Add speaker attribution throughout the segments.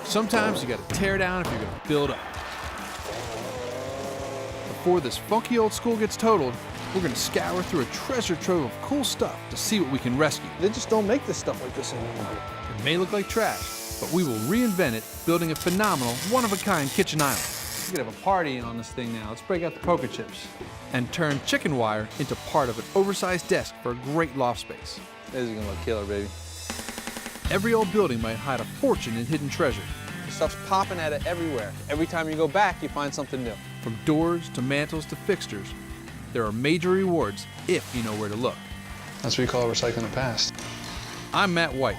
Speaker 1: Sometimes you gotta tear down if you're gonna build up. Before this funky old school gets totaled, we're gonna scour through a treasure trove of cool stuff to see what we can rescue.
Speaker 2: They just don't make this stuff like this anymore.
Speaker 1: It may look like trash, but we will reinvent it, building a phenomenal, one-of-a-kind kitchen island. We could have a party on this thing now. Let's break out the poker chips. And turn chicken wire into part of an oversized desk for a great loft space.
Speaker 2: This is gonna look killer, baby.
Speaker 1: Every old building might hide a fortune in hidden treasure.
Speaker 2: The stuff's popping at it everywhere. Every time you go back, you find something new.
Speaker 1: From doors to mantles to fixtures, there are major rewards if you know where to look.
Speaker 3: That's what you call recycling the past.
Speaker 1: I'm Matt White.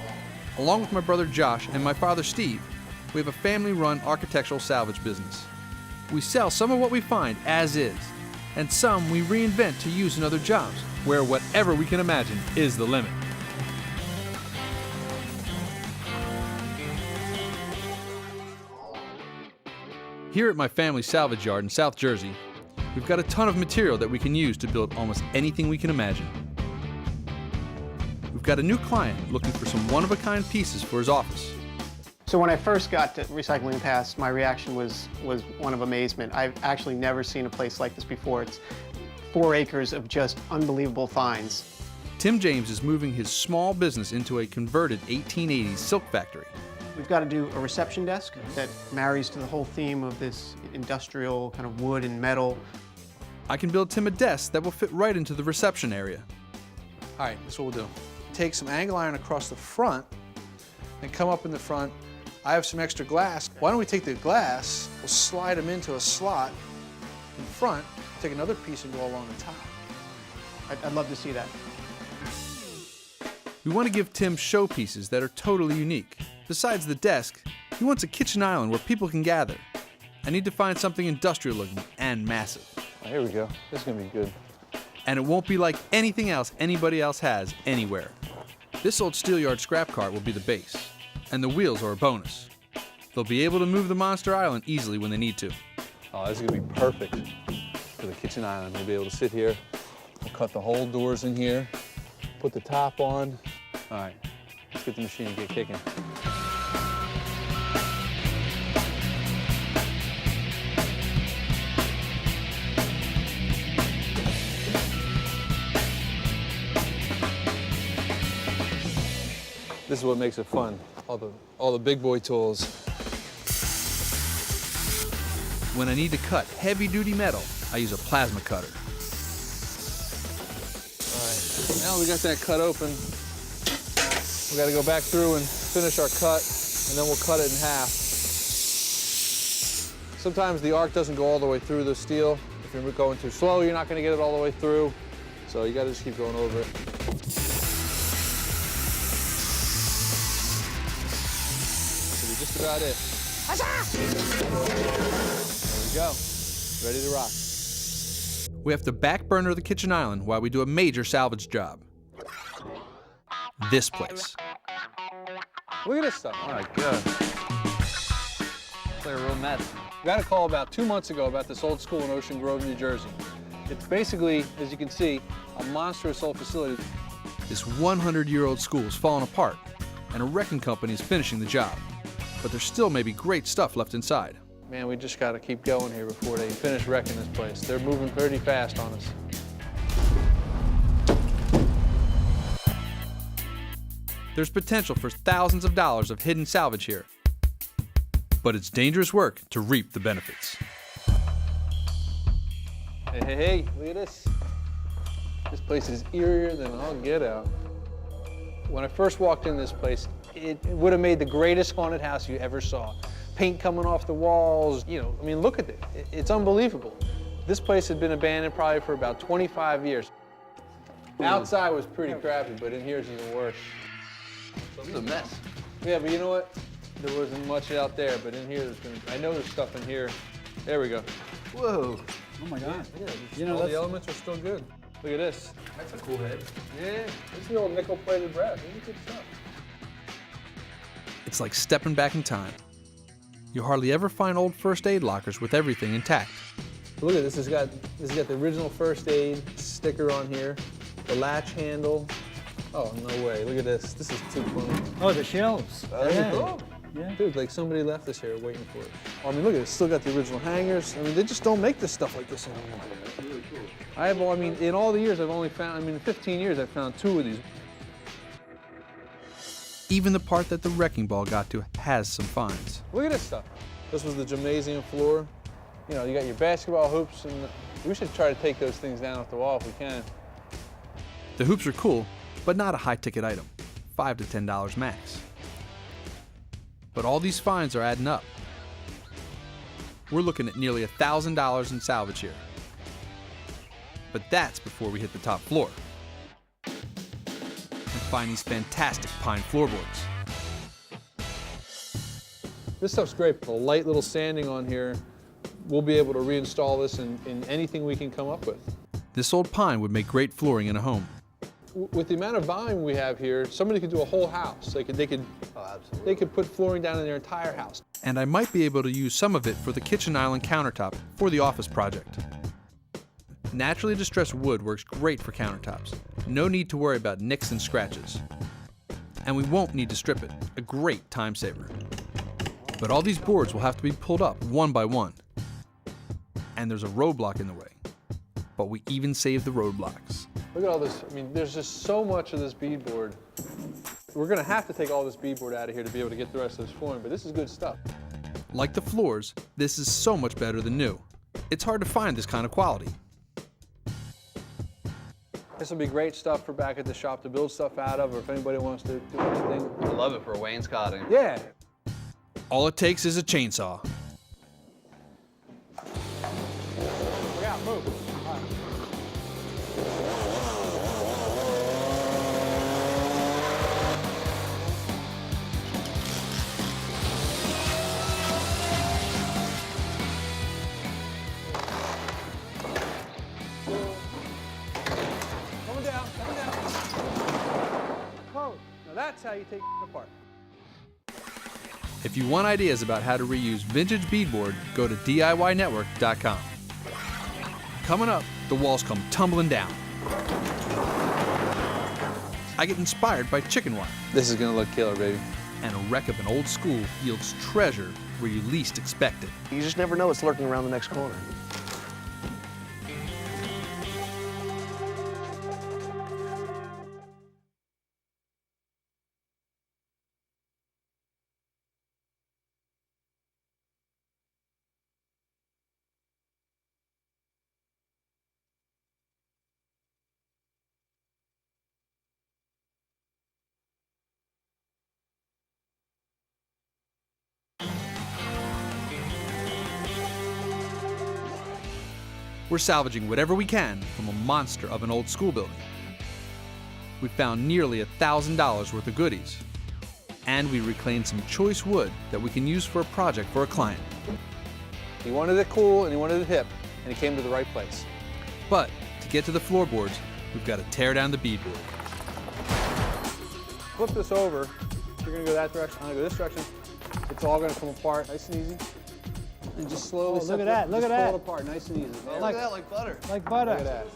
Speaker 1: Along with my brother Josh and my father Steve, we have a family-run architectural salvage business. We sell some of what we find as is, and some we reinvent to use in other jobs, where whatever we can imagine is the limit. Here at my family salvage yard in South Jersey, we've got a ton of material that we can use to build almost anything we can imagine. We've got a new client looking for some one-of-a-kind pieces for his office.
Speaker 4: So when I first got to Recycling the Past, my reaction was one of amazement. I've actually never seen a place like this before. It's 4 acres of just unbelievable finds.
Speaker 1: Tim James is moving his small business into a converted 1880s silk factory.
Speaker 4: We've got to do a reception desk that marries to the whole theme of this industrial kind of wood and metal.
Speaker 1: I can build Tim a desk that will fit right into the reception area.
Speaker 2: All right, that's what we'll do. Take some angle iron across the front and come up in the front. I have some extra glass. Why don't we take the glass, we'll slide them into a slot in front, take another piece and go along the top.
Speaker 4: I'd love to see that.
Speaker 1: We want to give Tim showpieces that are totally unique. Besides the desk, he wants a kitchen island where people can gather. I need to find something industrial looking and massive.
Speaker 2: Oh, here we go. This is gonna be good.
Speaker 1: And it won't be like anything else anybody else has anywhere. This old steel yard scrap cart will be the base, and the wheels are a bonus. They'll be able to move the monster island easily when they need to.
Speaker 2: Oh, this is gonna be perfect for the kitchen island. We'll be able to sit here. We'll cut the whole doors in here, put the top on. All right, let's get the machine and get kicking. This is what makes it fun. All the big boy tools.
Speaker 1: When I need to cut heavy-duty metal, I use a plasma cutter.
Speaker 2: All right, now we got that cut open. We got to go back through and finish our cut, and then we'll cut it in half. Sometimes the arc doesn't go all the way through the steel. If you're going too slow, you're not going to get it all the way through. So you got to just keep going over it. Just about it. There we go. Ready to rock.
Speaker 1: We have to back burner the kitchen island while we do a major salvage job. This place.
Speaker 2: Look at this stuff. Oh my God.
Speaker 5: It's like a real mess.
Speaker 2: We got a call about 2 months ago about this old school in Ocean Grove, New Jersey. It's basically, as you can see, a monstrous old facility.
Speaker 1: This 100-year-old school is falling apart, and a wrecking company is finishing the job. But there still may be great stuff left inside.
Speaker 2: Man, we just got to keep going here before they finish wrecking this place. They're moving pretty fast on us.
Speaker 1: There's potential for thousands of dollars of hidden salvage here. But it's dangerous work to reap the benefits.
Speaker 2: Hey, hey, hey, look at this. This place is eerier than I'll get out. When I first walked in this place, it would have made the greatest haunted house you ever saw. Paint coming off the walls, you know, I mean, look at it. It's unbelievable. This place had been abandoned probably for about 25 years. Outside was pretty crappy, but in here it's even worse.
Speaker 5: This is a mess.
Speaker 2: Yeah, but you know what? There wasn't much out there, but in here, I know there's stuff in here. There we go.
Speaker 5: Whoa. Oh my God.
Speaker 2: Yeah,
Speaker 5: You know,
Speaker 2: all the elements are still good. Look at this.
Speaker 5: That's a cool head.
Speaker 2: Yeah, this is the old nickel-plated brass. This is good stuff.
Speaker 1: It's like stepping back in time. You hardly ever find old first aid lockers with everything intact.
Speaker 2: Look at this. This has got the original first aid sticker on here, the latch handle. Oh, no way. Look at this. This is too funny.
Speaker 5: Oh, the shelves.
Speaker 2: Yeah.
Speaker 5: Yeah.
Speaker 2: Dude, like somebody left this here waiting for it. I mean, look at it. Still got the original hangers. I mean, they just don't make this stuff like this anymore.
Speaker 5: Really cool.
Speaker 2: I have, I mean, in all the years, I've only found, I mean, in 15 years, I've found 2 of these.
Speaker 1: Even the part that the wrecking ball got to has some finds.
Speaker 2: Look at this stuff. This was the gymnasium floor. You know, you got your basketball hoops, and we should try to take those things down off the wall if we can.
Speaker 1: The hoops are cool, but not a high-ticket item, $5 to $10 max. But all these finds are adding up. We're looking at nearly $1,000 in salvage here. But that's before we hit the top floor and find these fantastic pine floorboards.
Speaker 2: This stuff's great. With a light little sanding on here, we'll be able to reinstall this in anything we can come up with.
Speaker 1: This old pine would make great flooring in a home.
Speaker 2: With the amount of volume we have here, somebody could do a whole house. They could put flooring down in their entire house.
Speaker 1: And I might be able to use some of it for the kitchen island countertop for the office project. Naturally distressed wood works great for countertops. No need to worry about nicks and scratches. And we won't need to strip it, a great time saver. But all these boards will have to be pulled up one by one. And there's a roadblock in the way. But we even saved the roadblocks.
Speaker 2: Look at all this. I mean, there's just so much of this beadboard. We're going to have to take all this beadboard out of here to be able to get the rest of this flooring, but this is good stuff.
Speaker 1: Like the floors, this is so much better than new. It's hard to find this kind of quality.
Speaker 2: This will be great stuff for back at the shop to build stuff out of, or if anybody wants to do anything.
Speaker 5: I love it for wainscoting.
Speaker 2: Yeah.
Speaker 1: All it takes is a chainsaw.
Speaker 2: Look out, move. All right. Coming down, coming down. Oh, now that's how you take it apart.
Speaker 1: If you want ideas about how to reuse vintage beadboard, go to DIYnetwork.com. Coming up, the walls come tumbling down. I get inspired by chicken wire,
Speaker 2: This is gonna look killer, baby.
Speaker 1: and a wreck of an old school yields treasure where you least expect it.
Speaker 6: You just never know what's lurking around the next corner.
Speaker 1: We're salvaging whatever we can from a monster of an old school building. We found nearly $1,000 worth of goodies, and we reclaimed some choice wood that we can use for a project for a client.
Speaker 2: He wanted it cool and he wanted it hip, and he came to the right place.
Speaker 1: But to get to the floorboards, we've got to tear down the beadboard.
Speaker 2: Flip this over. You're gonna go that direction. I'm gonna go this direction. It's all gonna come apart, nice and easy. And just slowly.
Speaker 4: look at that, look at that.
Speaker 2: Pull it apart, nice and easy. There.
Speaker 5: Look at that, like butter.
Speaker 4: Like butter.
Speaker 2: Look at that.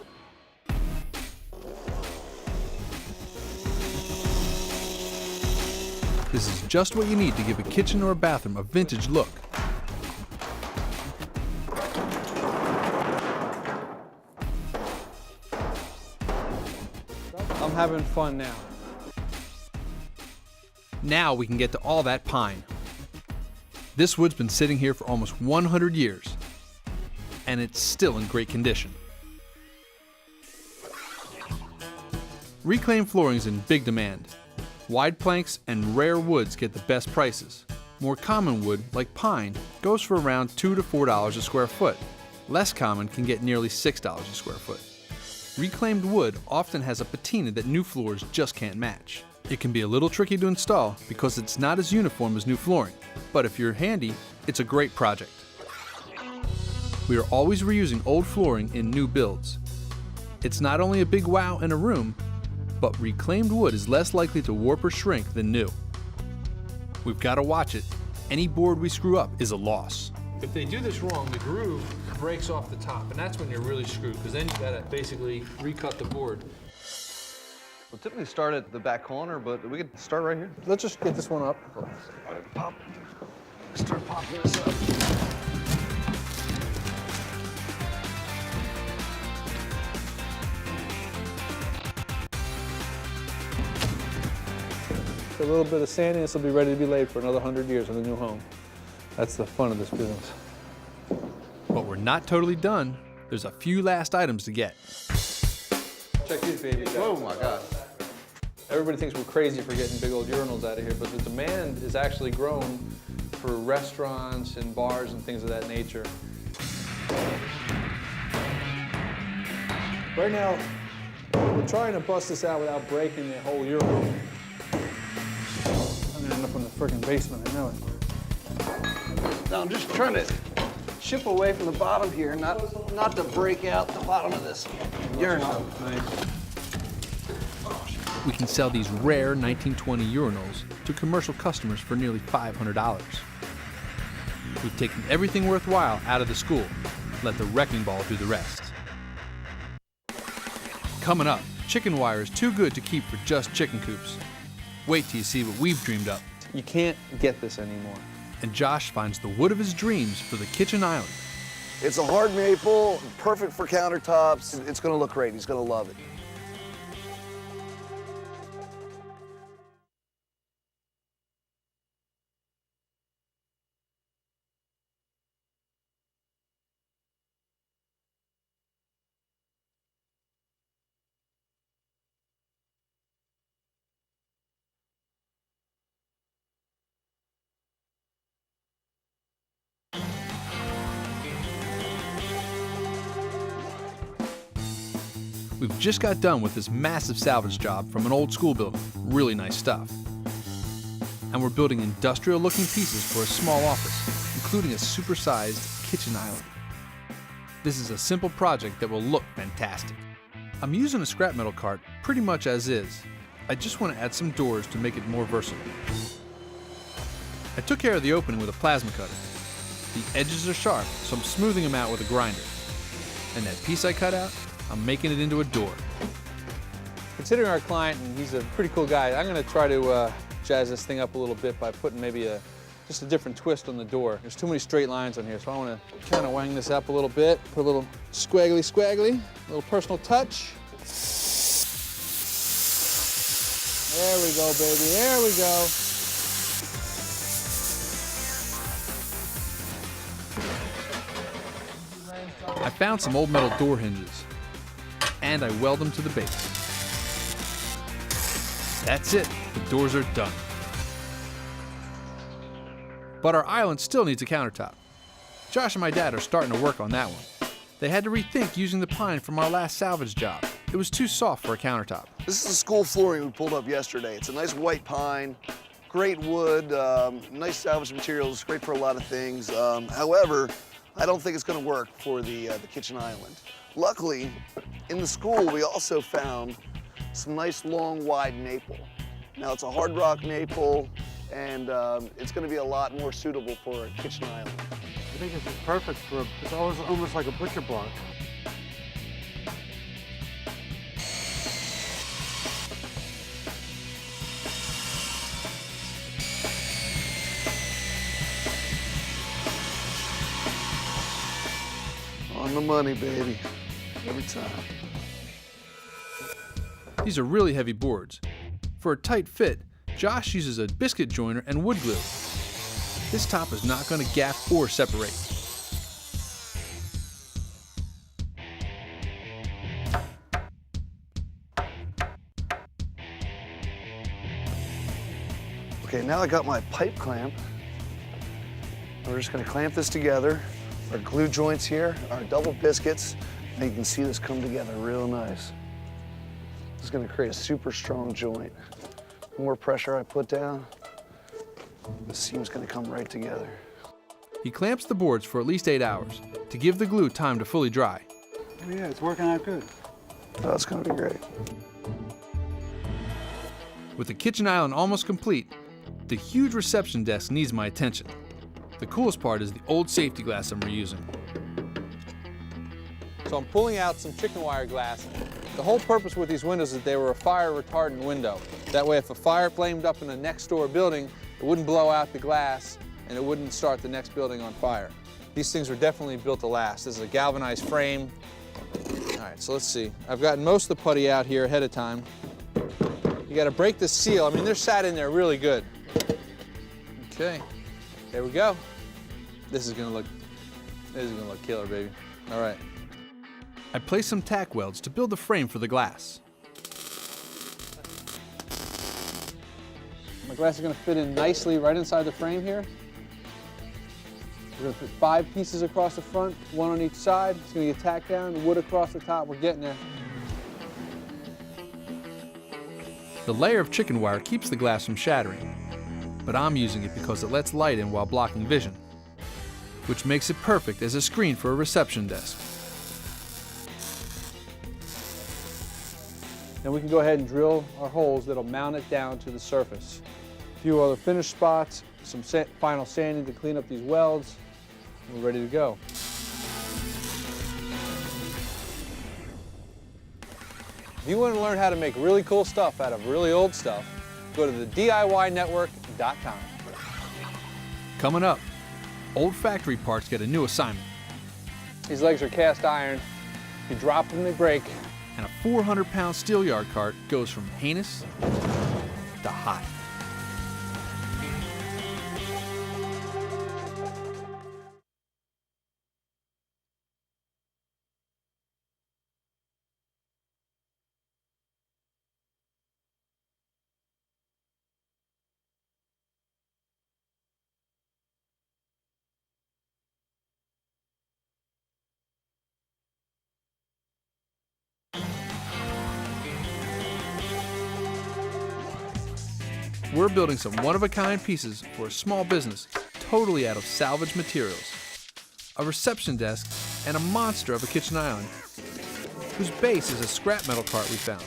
Speaker 1: This is just what you need to give a kitchen or a bathroom a vintage look.
Speaker 2: I'm having fun now.
Speaker 1: Now we can get to all that pine. This wood's been sitting here for almost 100 years, and it's still in great condition. Reclaimed flooring's in big demand. Wide planks and rare woods get the best prices. More common wood, like pine, goes for around $2 to $4 a square foot. Less common can get nearly $6 a square foot. Reclaimed wood often has a patina that new floors just can't match. It can be a little tricky to install because it's not as uniform as new flooring, but if you're handy, it's a great project. We are always reusing old flooring in new builds. It's not only a big wow in a room, but reclaimed wood is less likely to warp or shrink than new. We've got to watch it. Any board we screw up is a loss.
Speaker 7: If they do this wrong, the groove breaks off the top, and that's when you're really screwed, because then you gotta basically recut the board.
Speaker 5: We'll typically start at the back corner, but we could start right here.
Speaker 2: Let's just get this one up.
Speaker 5: Pop. Start popping this up.
Speaker 2: A little bit of sanding, this will be ready to be laid for another 100 years in the new home. That's the fun of this business.
Speaker 1: But we're not totally done. There's a few last items to get.
Speaker 2: Check these babies out.
Speaker 5: Oh my God.
Speaker 2: Everybody thinks we're crazy for getting big old urinals out of here, but the demand is actually grown for restaurants and bars and things of that nature. Right now, we're trying to bust this out without breaking the whole urinal. I'm gonna end up in the freaking basement, I know it.
Speaker 6: No, I'm just trying to chip away from the bottom here, not to break out the bottom of this urinal.
Speaker 1: We can sell these rare 1920 urinals to commercial customers for nearly $500. We've taken everything worthwhile out of the school. Let the wrecking ball do the rest. Coming up, chicken wire is too good to keep for just chicken coops. Wait till you see what we've dreamed up.
Speaker 2: You can't get this anymore.
Speaker 1: And Josh finds the wood of his dreams for the kitchen island.
Speaker 6: It's a hard maple, perfect for countertops. It's gonna look great, he's gonna love it.
Speaker 1: We've just got done with this massive salvage job from an old school building. Really nice stuff. And we're building industrial-looking pieces for a small office, including a supersized kitchen island. This is a simple project that will look fantastic. I'm using a scrap metal cart pretty much as is. I just want to add some doors to make it more versatile. I took care of the opening with a plasma cutter. The edges are sharp, so I'm smoothing them out with a grinder. And that piece I cut out, I'm making it into a door.
Speaker 2: Considering our client, and he's a pretty cool guy, I'm gonna try to jazz this thing up a little bit by putting maybe just a different twist on the door. There's too many straight lines on here, so I wanna kind of wang this up a little bit, put a little squiggly, a little personal touch. There we go, baby, there we go.
Speaker 1: I found some old metal door hinges, and I weld them to the base. That's it, the doors are done. But our island still needs a countertop. Josh and my dad are starting to work on that one. They had to rethink using the pine from our last salvage job. It was too soft for a countertop.
Speaker 6: This is the school flooring we pulled up yesterday. It's a nice white pine, great wood, nice salvage materials, great for a lot of things. However, I don't think it's gonna work for the kitchen island. Luckily, in the school, we also found some nice, long, wide maple. Now, it's a hard rock maple, and it's gonna be a lot more suitable for a kitchen island.
Speaker 8: I think this is perfect for, it's almost like a butcher block.
Speaker 6: On the money, baby, every time.
Speaker 1: These are really heavy boards. For a tight fit, Josh uses a biscuit joiner and wood glue. This top is not going to gap or separate.
Speaker 6: Okay, now I got my pipe clamp. We're just gonna clamp this together. Our glue joints here, our double biscuits, and you can see this come together real nice. This is gonna create a super strong joint. The more pressure I put down, the seam's gonna come right together.
Speaker 1: He clamps the boards for at least 8 hours to give the glue time to fully dry.
Speaker 8: Oh, yeah, it's working out good.
Speaker 6: That's gonna be great.
Speaker 1: With the kitchen island almost complete, the huge reception desk needs my attention. The coolest part is the old safety glass I'm reusing.
Speaker 2: So So I'm pulling out some chicken wire glass. The whole purpose with these windows is they were a fire retardant window. That way if a fire flamed up in a next door building, it wouldn't blow out the glass and it wouldn't start the next building on fire. These things were definitely built to last. This is a galvanized frame. All right, so let's see. I've gotten most of the putty out here ahead of time. You gotta break the seal. I mean, they're sat in there really good. Okay, there we go. This is gonna look killer, baby. All right.
Speaker 1: I place some tack welds to build the frame for the glass.
Speaker 2: My glass is gonna fit in nicely right inside the frame here. We're gonna put 5 pieces across the front, 1 on each side. It's gonna get tacked down, wood across the top. We're getting there.
Speaker 1: The layer of chicken wire keeps the glass from shattering, but I'm using it because it lets light in while blocking vision, which makes it perfect as a screen for a reception desk.
Speaker 2: Then we can go ahead and drill our holes that'll mount it down to the surface. A few other finish spots, some final sanding to clean up these welds. We're ready to go. If you want to learn how to make really cool stuff out of really old stuff, go to the DIYnetwork.com.
Speaker 1: Coming up, old factory parts get a new assignment,
Speaker 2: These legs are cast iron. You drop them, they break.
Speaker 1: and a 400-pound steel yard cart goes from heinous to hot. We're building some one-of-a-kind pieces for a small business, totally out of salvage materials. A reception desk and a monster of a kitchen island, whose base is a scrap metal cart we found.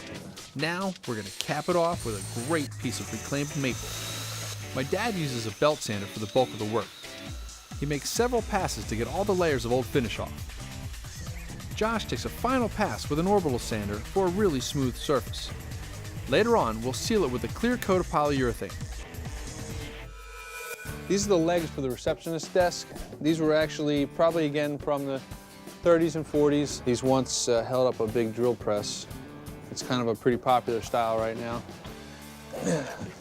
Speaker 1: Now we're gonna cap it off with a great piece of reclaimed maple. My dad uses a belt sander for the bulk of the work. He makes several passes to get all the layers of old finish off. Josh takes a final pass with an orbital sander for a really smooth surface. Later on, we'll seal it with a clear coat of polyurethane.
Speaker 2: These are the legs for the receptionist desk. These were actually probably again from the 30s and 40s. These once held up a big drill press. It's kind of a pretty popular style right now.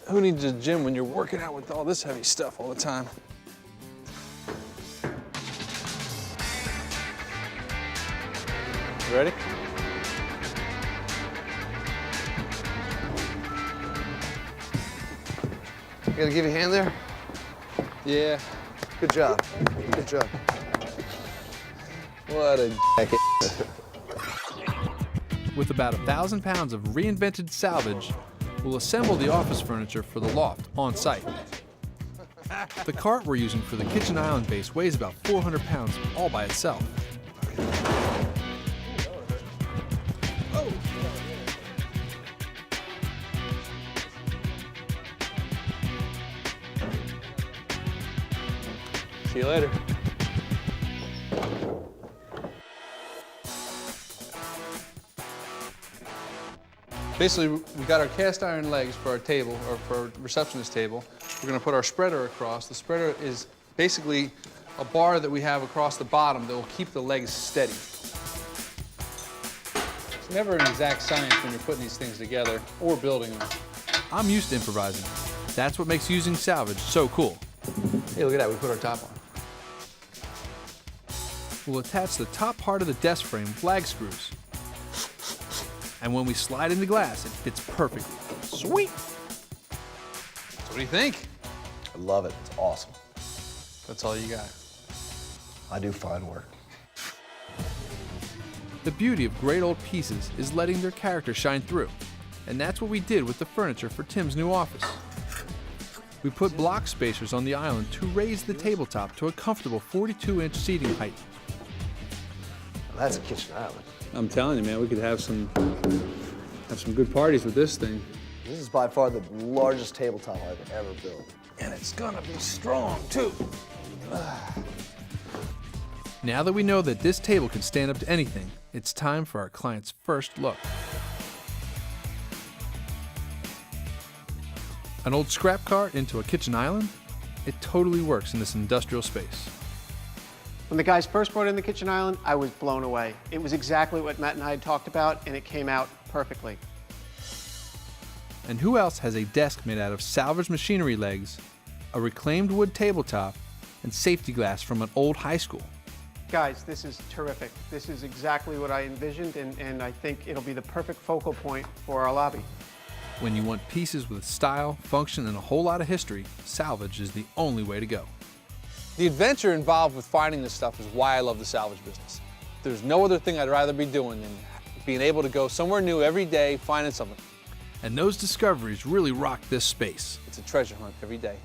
Speaker 2: Who needs a gym when you're working out with all this heavy stuff all the time? Ready?
Speaker 6: You gotta give you a hand there?
Speaker 2: Yeah.
Speaker 6: Good job. Good job.
Speaker 2: What a jacket.
Speaker 1: With about 1,000 pounds of reinvented salvage, we'll assemble the office furniture for the loft on site. The cart we're using for the kitchen island base weighs about 400 pounds all by itself.
Speaker 2: See you later. Basically, we got our cast iron legs for our table, or for our receptionist table. We're gonna put our spreader across. The spreader is basically a bar that we have across the bottom that will keep the legs steady. It's never an exact science when you're putting these things together or building them.
Speaker 1: I'm used to improvising. That's what makes using salvage so cool.
Speaker 2: Hey, look at that, we put our top on.
Speaker 1: We'll attach the top part of the desk frame with lag screws. And when we slide in the glass, it fits perfectly. Sweet!
Speaker 2: So what do you think?
Speaker 6: I love it. It's awesome.
Speaker 2: That's all you got.
Speaker 6: I do fine work.
Speaker 1: The beauty of great old pieces is letting their character shine through. And that's what we did with the furniture for Tim's new office. We put block spacers on the island to raise the tabletop to a comfortable 42-inch seating height.
Speaker 6: That's a kitchen island.
Speaker 2: I'm telling you, man, we could have some good parties with this thing.
Speaker 6: This is by far the largest tabletop I've ever built.
Speaker 2: And it's gonna be strong, too.
Speaker 1: Now that we know that this table can stand up to anything, it's time for our client's first look. An old scrap cart into a kitchen island? It totally works in this industrial space.
Speaker 4: When the guys first brought in the kitchen island, I was blown away. It was exactly what Matt and I had talked about, and it came out perfectly.
Speaker 1: And who else has a desk made out of salvaged machinery legs, a reclaimed wood tabletop, and safety glass from an old high school?
Speaker 4: Guys, this is terrific. This is exactly what I envisioned, and I think it'll be the perfect focal point for our lobby.
Speaker 1: When you want pieces with style, function, and a whole lot of history, Salvage is the only way to go.
Speaker 2: The adventure involved with finding this stuff is why I love the salvage business. There's no other thing I'd rather be doing than being able to go somewhere new every day, finding something.
Speaker 1: And those discoveries really rock this space.
Speaker 2: It's a treasure hunt every day.